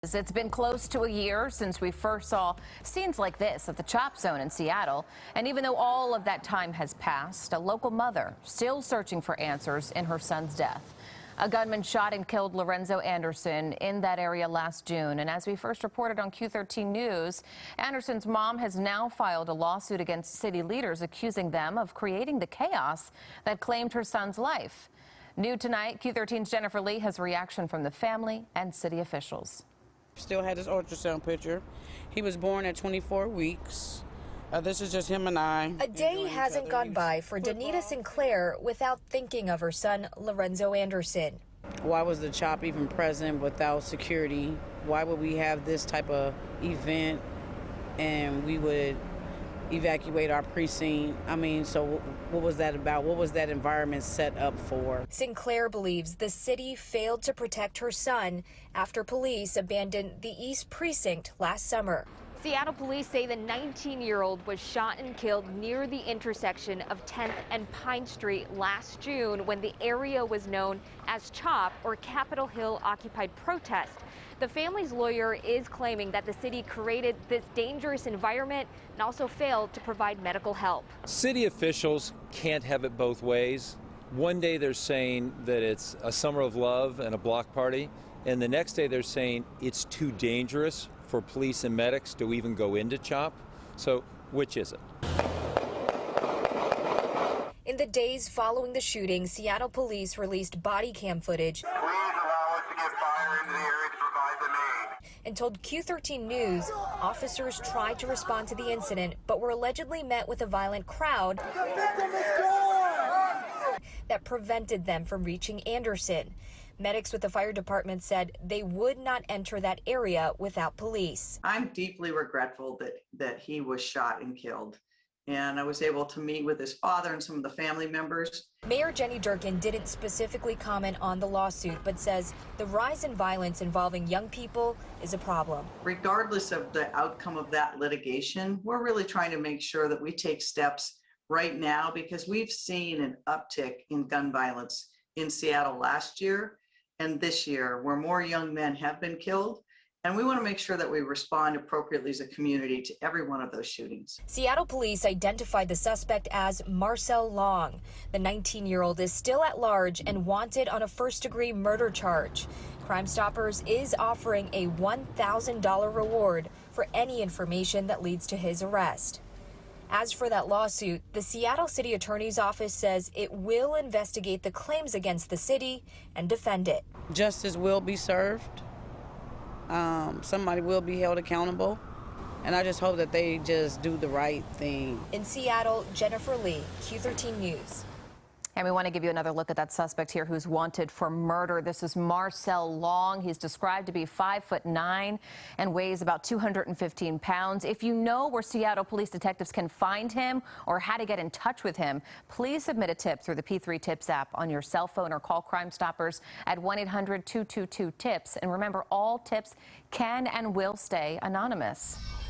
It's been close to a year since we first saw scenes like this at the Chop Zone in Seattle. And even though all of that time has passed, a local mother still searching for answers in her son's death. A gunman shot and killed Lorenzo Anderson in that area last June. And as we first reported on Q13 News, Anderson's mom has now filed a lawsuit against city leaders, accusing them of creating the chaos that claimed her son's life. New tonight, Q13's Jennifer Lee has reaction from the family and city officials. Still had his ultrasound picture. He was born at 24 weeks. This is just him and I. A day hasn't gone by for Danita Sinclair without thinking of her son, Lorenzo Anderson. Why was the CHOP even present without security? Why would we have this type of event and we would evacuate our precinct? I mean, so what was that about? What was that environment set up for? Sinclair believes the city failed to protect her son after police abandoned the East Precinct last summer. Seattle police say the 19-year-old was shot and killed near the intersection of 10th and Pine Street last June when the area was known as CHOP, or Capitol Hill Occupied Protest. The family's lawyer is claiming that the city created this dangerous environment and also failed to provide medical help. City officials can't have it both ways. One day they're saying that it's a summer of love and a block party, and the next day they're saying it's too dangerous for police and medics to even go into CHOP. So which is it? In the days following the shooting, Seattle police released body cam footage and told Q13 News officers tried to respond to the incident but were allegedly met with a violent crowd that prevented them from reaching Anderson. Medics with the fire department said they would not enter that area without police. I'm deeply regretful that he was shot and killed. And I was able to meet with his father and some of the family members. Mayor Jenny Durkin didn't specifically comment on the lawsuit, but says the rise in violence involving young people is a problem. Regardless of the outcome of that litigation, we're really trying to make sure that we take steps right now, because we've seen an uptick in gun violence in Seattle last year and this year, where more young men have been killed. And we want to make sure that we respond appropriately as a community to every one of those shootings. Seattle police identified the suspect as Marcel Long. The 19-year-old is still at large and wanted on a first-degree murder charge. Crime Stoppers is offering a $1,000 reward for any information that leads to his arrest. As for that lawsuit, the Seattle City Attorney's Office says it will investigate the claims against the city and defend it. Justice will be served. Somebody will be held accountable. And I just hope that they just do the right thing. In Seattle, Jennifer Lee, Q13 News. And we want to give you another look at that suspect here who's wanted for murder. This is Marcel Long. He's described to be 5'9" and weighs about 215 pounds. If you know where Seattle police detectives can find him or how to get in touch with him, please submit a tip through the P3 Tips app on your cell phone or call Crime Stoppers at 1-800-222-TIPS. And remember, all tips can and will stay anonymous.